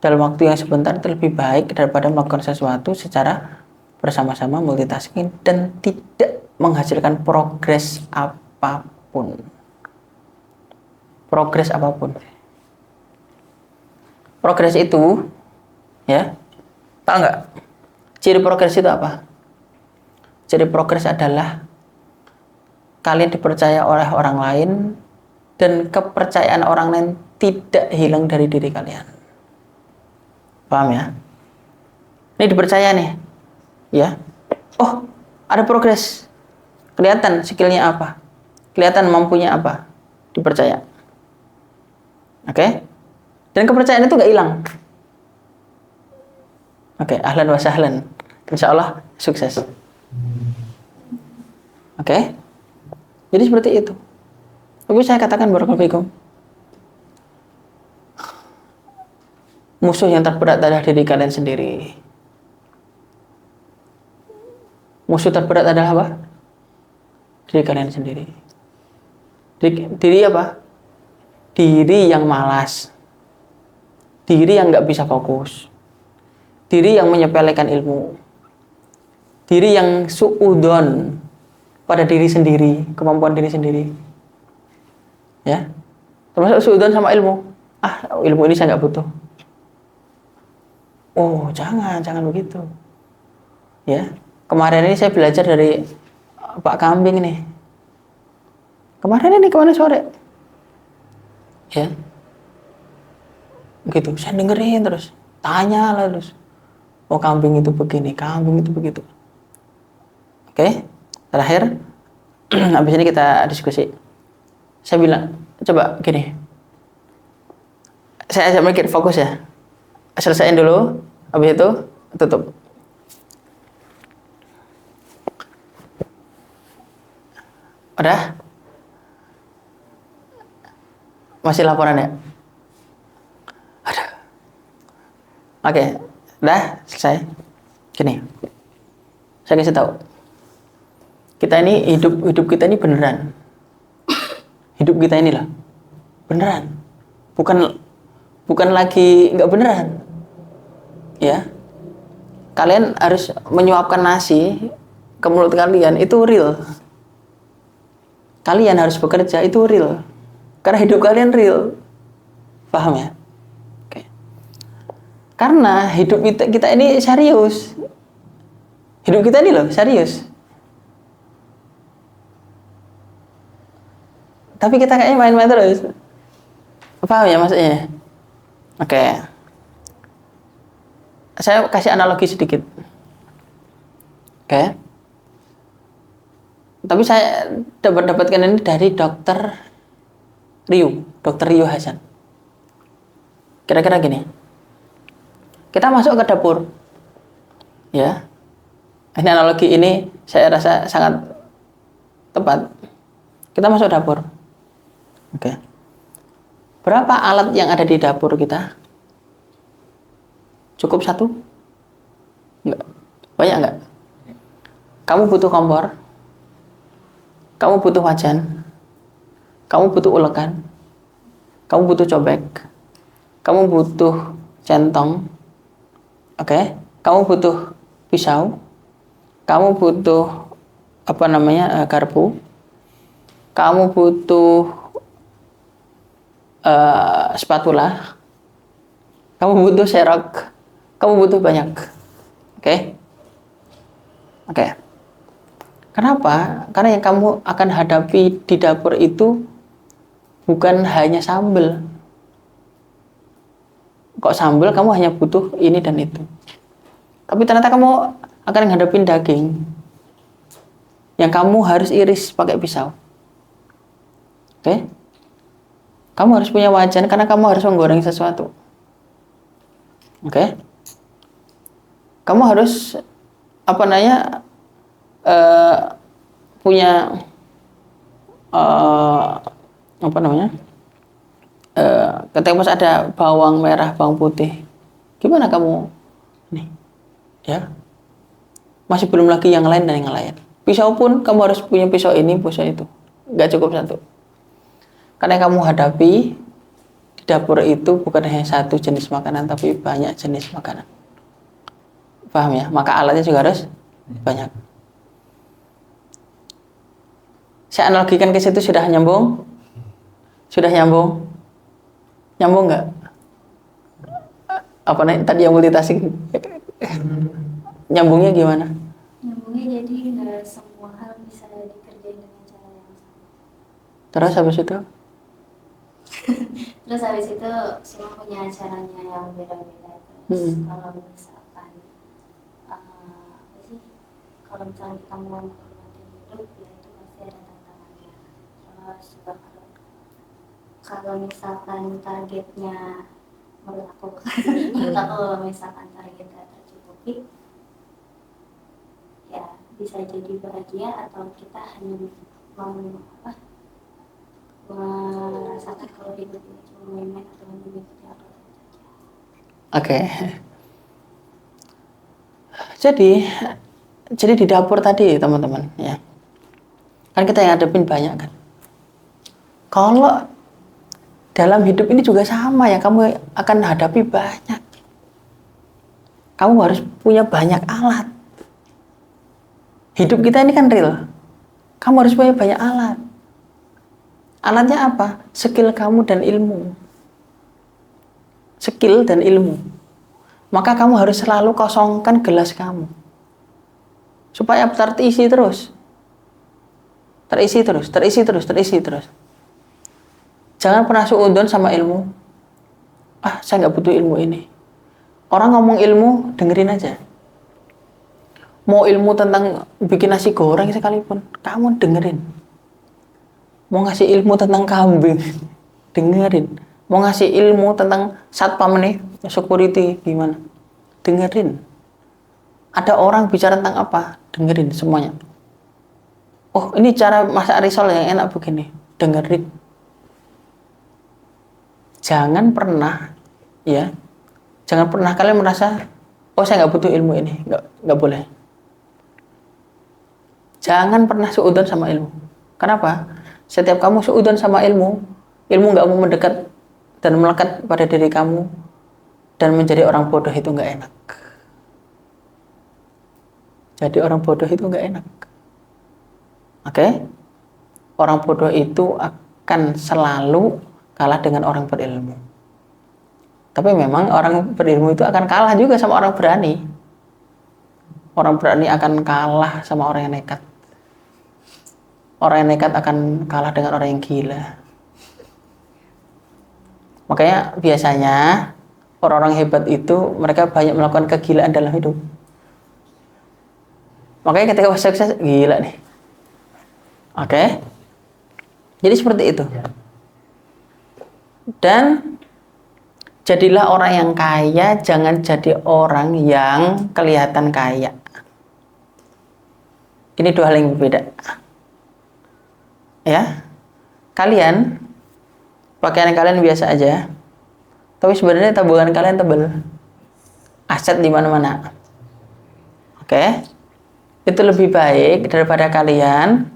dalam waktu yang sebentar itu lebih baik daripada melakukan sesuatu secara bersama-sama multitasking dan tidak menghasilkan progres apapun. Progres apapun. Progres itu, ya, tahu nggak? Ciri progres itu apa? Ciri progres adalah kalian dipercaya oleh orang lain dan kepercayaan orang lain tidak hilang dari diri kalian. Paham ya? Ini dipercaya nih. Ya. Oh, ada progres. Kelihatan skillnya apa. Kelihatan mampunya apa. Dipercaya. Oke? Dan kepercayaan itu gak hilang. Oke, ahlan wa sahlan. Insya Allah sukses. Oke? Jadi seperti itu. Tapi saya katakan barakallahu fikum. Musuh yang terberat adalah diri kalian sendiri. Musuh terberat adalah apa? Diri kalian sendiri. Diri apa? Diri yang malas. Diri yang nggak bisa fokus. Diri yang menyepelekan ilmu. Diri yang suudon pada diri sendiri, kemampuan diri sendiri. Ya. Termasuk suudon sama ilmu. Ilmu ini saya nggak butuh. Oh, jangan begitu. Ya. Kemarin ini saya belajar dari Pak Kambing nih. Kemarin ini kemana sore? Ya. Begitu, saya dengerin terus. Tanya lah terus. Oh, kambing itu begini, kambing itu begitu. Oke. Terakhir, habis ini kita diskusi. Saya bilang, coba gini. Saya ajak mikir, fokus ya. Selesaiin dulu, habis itu tutup. Udah? Masih laporan ya? Aduh. Oke, udah selesai. Gini, saya kasih tahu. Kita ini hidup kita ini beneran. Hidup kita ini lah beneran. Bukan lagi nggak beneran. ya, kalian harus menyuapkan nasi ke mulut kalian, itu real. Kalian harus bekerja, itu real. Karena hidup kalian real. Paham ya? Oke. Karena hidup kita ini serius. Hidup kita ini loh, serius. Tapi kita kayaknya main-main terus. Paham ya maksudnya? Oke. Saya kasih analogi sedikit. Oke. Tapi saya dapatkan ini dari Dokter Rio Hasan. Kira-kira gini. Kita masuk ke dapur. Ya. Ini analogi ini saya rasa sangat tepat. Kita masuk dapur. Oke. Berapa alat yang ada di dapur kita? Cukup satu? Enggak. Banyak enggak? Kamu butuh kompor. Kamu butuh wajan. Kamu butuh ulekan. Kamu butuh cobek. Kamu butuh centong. Oke. Kamu butuh pisau. Kamu butuh garpu. Kamu butuh spatula. Kamu butuh serok. Kamu butuh banyak. Oke? Oke. Kenapa? Karena yang kamu akan hadapi di dapur itu bukan hanya sambal. Kok sambal kamu hanya butuh ini dan itu. Tapi ternyata kamu akan menghadapi daging yang kamu harus iris pakai pisau. Oke? Kamu harus punya wajan karena kamu harus menggoreng sesuatu. Oke? Kamu harus punya ketika pas ada bawang merah, bawang putih, gimana kamu nih, ya? Masih belum lagi yang lain dan yang lain. Pisau pun kamu harus punya pisau ini, pisau itu, nggak cukup satu. Karena yang kamu hadapi di dapur itu bukan hanya satu jenis makanan, tapi banyak jenis makanan. Paham ya? Maka alatnya juga harus banyak. Saya analogikan ke situ, sudah nyambung? Sudah nyambung? Nyambung nggak? Tadi yang multitasking? Nyambungnya gimana? Nyambungnya jadi nggak semua hal bisa dikerjain dengan cara yang sama. Terus habis itu? Terus habis itu semua punya caranya yang beda-beda. Terus kalau misalkan kalau misalnya kita mau menikmati hidup, ya itu pasti ada tantangannya. Terus juga kalau misalkan targetnya menurut aku kalau misalkan targetnya tercukupi, ya bisa jadi bahagia, atau kita hanya merasakan kalau hidup ini cuma main-main atau mengikuti alur saja. Oke. Jadi di dapur tadi teman-teman, ya, kan kita yang hadapin banyak kan. Kalau dalam hidup ini juga sama ya, kamu akan hadapi banyak. Kamu harus punya banyak alat. Hidup kita ini kan real. Kamu harus punya banyak alat. Alatnya apa? Skill kamu dan ilmu. Skill dan ilmu. Maka kamu harus selalu kosongkan gelas kamu. Supaya terisi terus. Terisi terus. Jangan pernah suudzon sama ilmu. Saya nggak butuh ilmu ini. Orang ngomong ilmu, dengerin aja. Mau ilmu tentang bikin nasi goreng sekalipun, kamu dengerin. Mau ngasih ilmu tentang kambing, dengerin. Mau ngasih ilmu tentang satpam nih, security gimana, dengerin. Ada orang bicara tentang apa, dengerin semuanya. Oh, ini cara masak risol yang enak begini, dengerin. Jangan pernah kalian merasa, saya nggak butuh ilmu ini, nggak boleh. Jangan pernah suudzon sama ilmu. Kenapa? Setiap kamu suudzon sama ilmu nggak mau mendekat dan melekat pada diri kamu dan menjadi orang bodoh, itu nggak enak. Jadi orang bodoh itu nggak enak. Oke? Orang bodoh itu akan selalu kalah dengan orang berilmu. Tapi memang orang berilmu itu akan kalah juga sama orang berani. Orang berani akan kalah sama orang yang nekat. Orang yang nekat akan kalah dengan orang yang gila. Makanya biasanya orang-orang hebat itu mereka banyak melakukan kegilaan dalam hidup. Makanya ketika sukses, gila nih. Oke? Jadi seperti itu. Dan jadilah orang yang kaya, jangan jadi orang yang kelihatan kaya. Ini dua hal yang berbeda. Ya. Kalian pakaian kalian biasa aja. Tapi sebenarnya tabungan kalian tebel. Aset di mana-mana. Oke? Itu lebih baik daripada kalian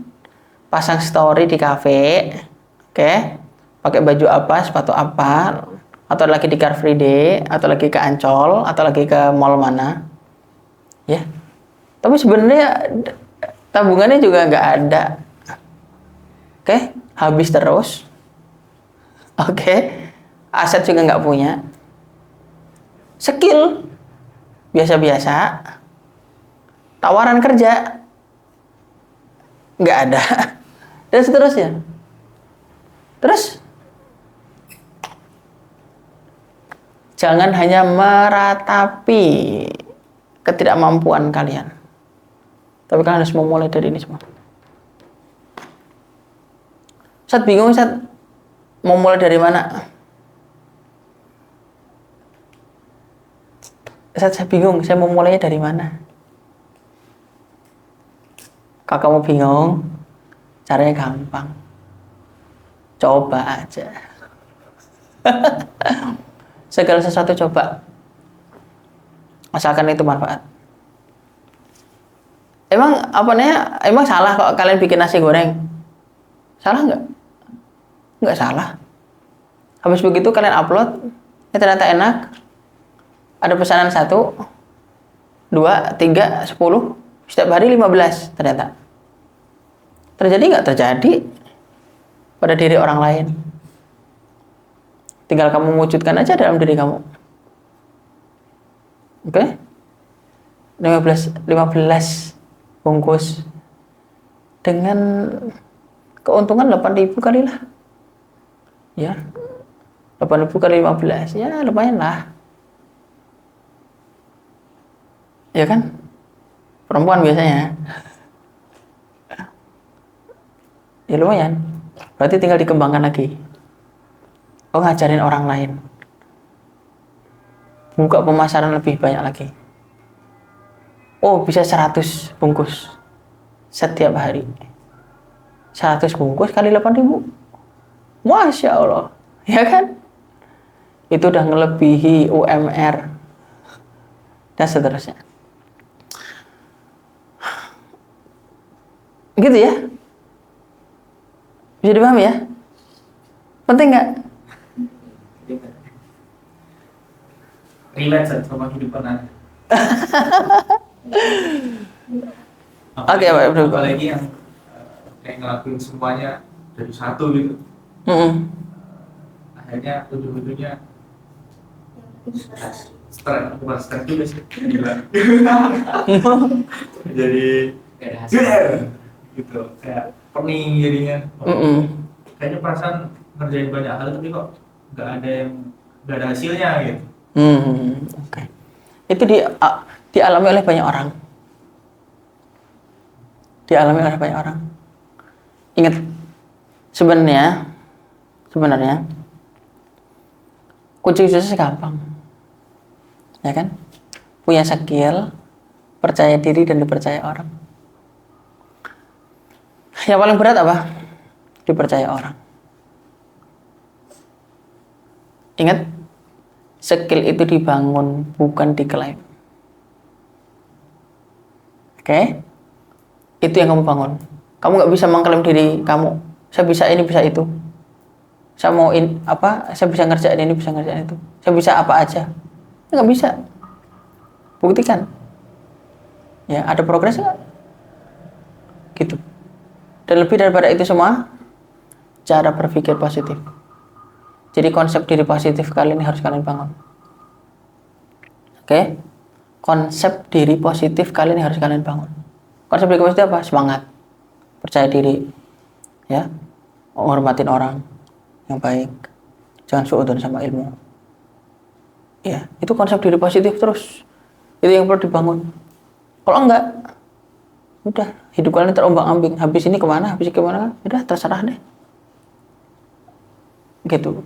pasang story di kafe. Oke? Pakai baju apa, sepatu apa, atau lagi di Car Free Day, atau lagi ke Ancol, atau lagi ke mall mana. Ya. Tapi sebenarnya tabungannya juga nggak ada. Oke? Habis terus. Oke? Aset juga nggak punya. Skill biasa-biasa. Tawaran kerja nggak ada. Dan seterusnya. Terus jangan hanya meratapi ketidakmampuan kalian, tapi kalian harus memulai dari ini semua. Ustaz bingung, Ustaz mau mulai dari mana? Saya bingung, saya mau mulainya dari mana? Kalau kamu bingung, caranya gampang. Coba aja. Segala sesuatu coba. Asalkan itu manfaat. Emang salah kalau kalian bikin nasi goreng? Salah nggak? Nggak salah. Habis begitu kalian upload, ternyata enak. Ada pesanan 1, 2, 3, 10, setiap hari 15 ternyata. Terjadi nggak? Terjadi pada diri orang lain. Tinggal kamu wujudkan aja dalam diri kamu. Oke? 15 bungkus dengan keuntungan 8.000 kali lah. Ya. 8.000 kali 15, ya lumayan lah. Ya kan? Perempuan biasanya. Ya lumayan. Berarti tinggal dikembangkan lagi. Oh, ngajarin orang lain. Buka pemasaran lebih banyak lagi. Oh, bisa 100 bungkus setiap hari. 100 bungkus kali 8.000. Masya Allah. Ya kan? Itu udah ngelebihi UMR. Dan seterusnya. Gitu ya? Bisa dipahami ya? Penting nggak? Relax aja sama kehidupan Anda. Oke, Pak. Apalagi yang ngelakuin semuanya dari satu gitu. Akhirnya ujung-ujungnya stres, bukan stres juga sih. Gila. Jadi Gak ada hasil. gitu, kayak pening jadinya. Kayaknya perasaan ngerjain banyak hal tapi kok nggak ada hasilnya gitu. Oke. Itu dialami oleh banyak orang. Dialami oleh banyak orang. Ingat, sebenarnya kunci sukses gampang. Ya kan? Punya skill, percaya diri dan dipercaya orang. Yang paling berat apa? Dipercaya orang. Ingat, skill itu dibangun, bukan diklaim. Oke? Itu yang kamu bangun. Kamu nggak bisa mengklaim diri kamu. Saya bisa ini, bisa itu. Saya mau saya bisa ngerjain ini, bisa ngerjain itu. Saya bisa apa aja. Nggak bisa. Buktikan. Ya, ada progres nggak? Gitu. Dan lebih daripada itu semua, cara berpikir positif. Jadi konsep diri positif kalian ini harus kalian bangun. Oke? Konsep diri positif kalian ini harus kalian bangun. Konsep diri positif apa? Semangat, percaya diri, ya, menghormatin orang yang baik, jangan suudzon sama ilmu. Ya, itu konsep diri positif terus. Itu yang perlu dibangun. Kalau enggak, udah hidup kalian terombang-ambing. Habis ini kemana? Habis ini kemana? Udah terserah deh. Gitu.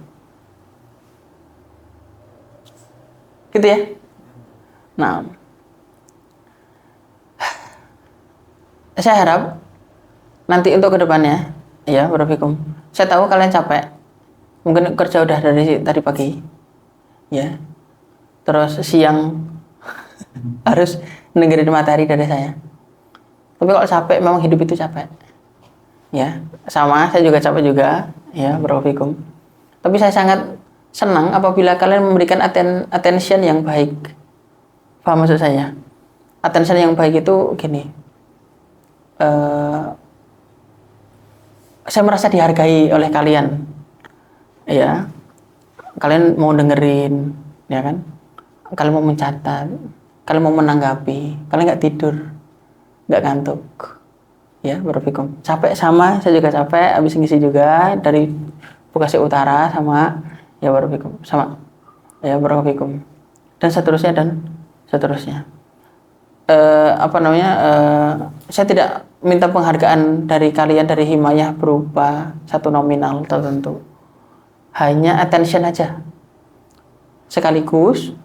Gitu ya. Nah, saya harap nanti untuk kedepannya, ya, Barafikum. Saya tahu kalian capek. Mungkin kerja udah dari tadi pagi, ya. Terus siang harus dengerin materi dari saya. Tapi kalau capek, memang hidup itu capek. Ya, sama, saya juga capek juga, ya, Barafikum. Tapi saya sangat senang apabila kalian memberikan attention yang baik. Paham maksud saya? Attention yang baik itu gini. Saya merasa dihargai oleh kalian. Ya. Kalian mau dengerin, ya kan? Kalian mau mencatat, kalian mau menanggapi, kalian nggak tidur, nggak ngantuk, ya, Barafikum. Capek sama, saya juga capek, habis ngisi juga dari Bekasi Utara sama, ya, Barafikum, sama, ya, Barafikum, dan seterusnya dan seterusnya. Saya tidak minta penghargaan dari kalian dari himayah berupa satu nominal tertentu, hanya attention aja, sekaligus.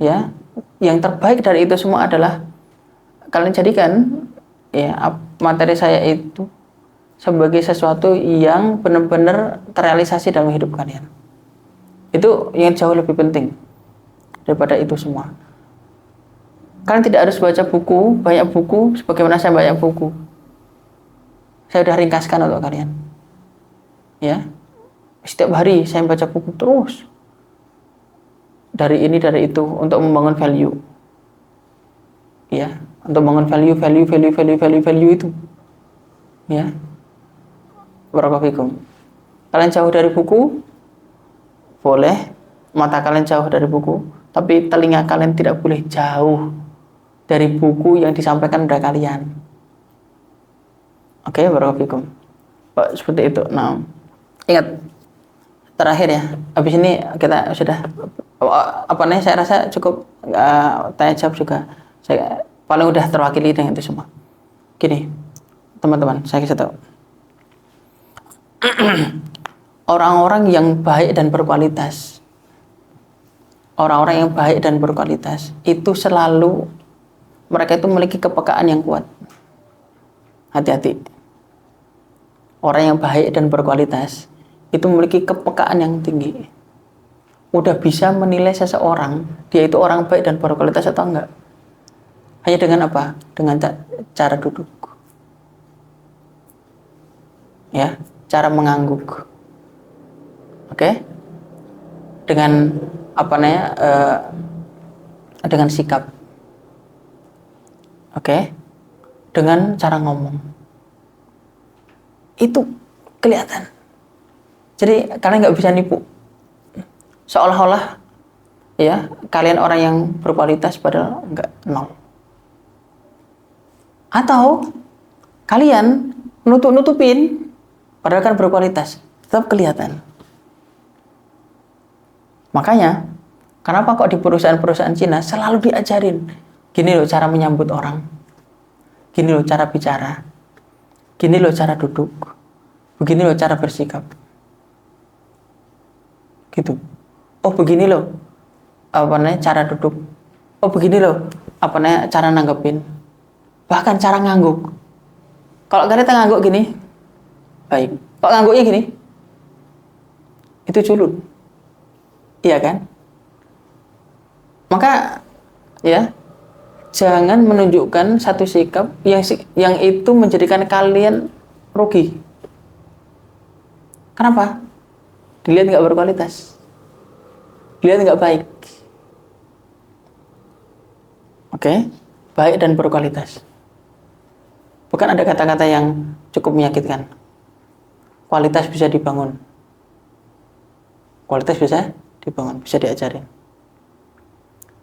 Ya, yang terbaik dari itu semua adalah kalian jadikan, ya, materi saya itu sebagai sesuatu yang benar-benar terrealisasi dalam hidup kalian. Itu yang jauh lebih penting daripada itu semua. Kalian tidak harus baca buku, banyak buku, sebagaimana saya banyak buku. Saya udah ringkaskan untuk kalian. Ya, setiap hari saya baca buku terus. Dari ini, dari itu, untuk membangun value. Ya, untuk membangun value itu. Ya. Barakallahu. Kalian jauh dari buku, boleh. Mata kalian jauh dari buku, tapi telinga kalian tidak boleh jauh dari buku yang disampaikan kepada kalian. Oke, barakallahu. Seperti itu. Nah, ingat, terakhir ya, habis ini kita sudah saya rasa cukup tanya jawab juga. Saya paling udah terwakili dengan itu semua. Gini, teman-teman, saya kasih tahu. Orang-orang yang baik dan berkualitas, orang-orang yang baik dan berkualitas itu selalu, mereka itu memiliki kepekaan yang kuat. Hati-hati. Orang yang baik dan berkualitas itu memiliki kepekaan yang tinggi. Udah bisa menilai seseorang, dia itu orang baik dan berkualitas atau enggak. Hanya dengan apa? Dengan cara duduk. Ya, cara mengangguk. Oke? Dengan dengan sikap. Oke? Dengan cara ngomong. Itu kelihatan. Jadi kalian nggak bisa nipu. Seolah-olah, ya, kalian orang yang berkualitas padahal enggak, nol. Atau kalian nutupin padahal kan berkualitas, tetap kelihatan. Makanya kenapa kok di perusahaan-perusahaan Cina selalu diajarin gini loh cara menyambut orang, gini loh cara bicara, gini loh cara duduk, begini loh cara bersikap, gitu. Oh begini loh cara duduk, oh begini loh cara nanggepin, bahkan cara ngangguk. Kalau kita ngangguk gini baik, kok ngangguknya gini itu culun, iya kan? Maka ya, jangan menunjukkan satu sikap yang itu menjadikan kalian rugi. Kenapa? Dilihat nggak berkualitas, dilihat nggak baik. Oke? baik dan berkualitas. Bukan ada kata-kata yang cukup menyakitkan. Kualitas bisa dibangun. Kualitas bisa dibangun, bisa diajarin.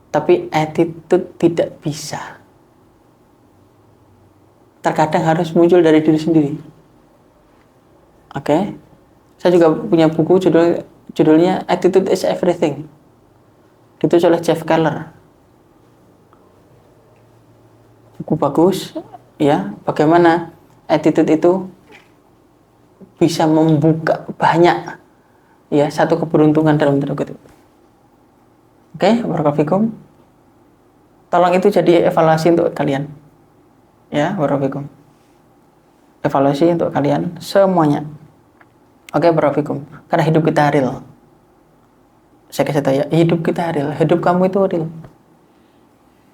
Tapi attitude tidak bisa. Terkadang harus muncul dari diri sendiri. Oke. Saya juga punya buku judulnya Attitude is Everything. Ditulis oleh Jeff Keller. Buku bagus, ya. Bagaimana attitude itu bisa membuka banyak, ya, satu keberuntungan dalam tanda kutip. Oke, barakallahu. Tolong itu jadi evaluasi untuk kalian. Ya, barakallahu. Evaluasi untuk kalian semuanya. Oke, barakallahu. Karena hidup kita real. Saya kasih tahu ya, hidup kita real. Hidup kamu itu real.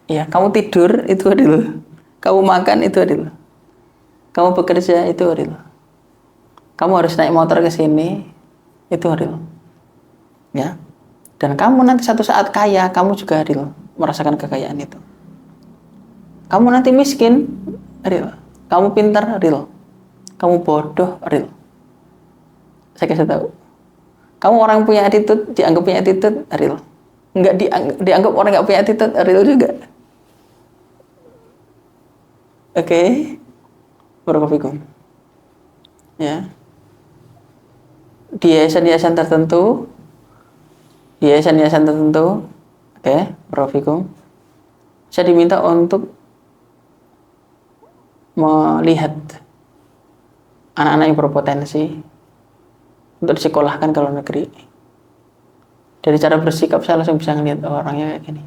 Ya, kamu tidur itu real. Kamu makan itu real. Kamu bekerja itu real. Kamu harus naik motor ke sini itu real. Ya. Dan kamu nanti satu saat kaya, kamu juga real merasakan kekayaan itu. Kamu nanti miskin, real. Kamu pintar, real. Kamu bodoh, real. Saya kasih tahu. Kamu orang punya attitude, dianggap punya attitude, real. Enggak dianggap orang nggak punya attitude, real juga. Oke. Barakallahu. Ya. Di yayasan-yayasan tertentu, oke, barakallahu. Saya diminta untuk melihat anak-anak yang berpotensi untuk disekolahkan ke luar negeri. Dari cara bersikap saya langsung bisa ngelihat orangnya kayak gini.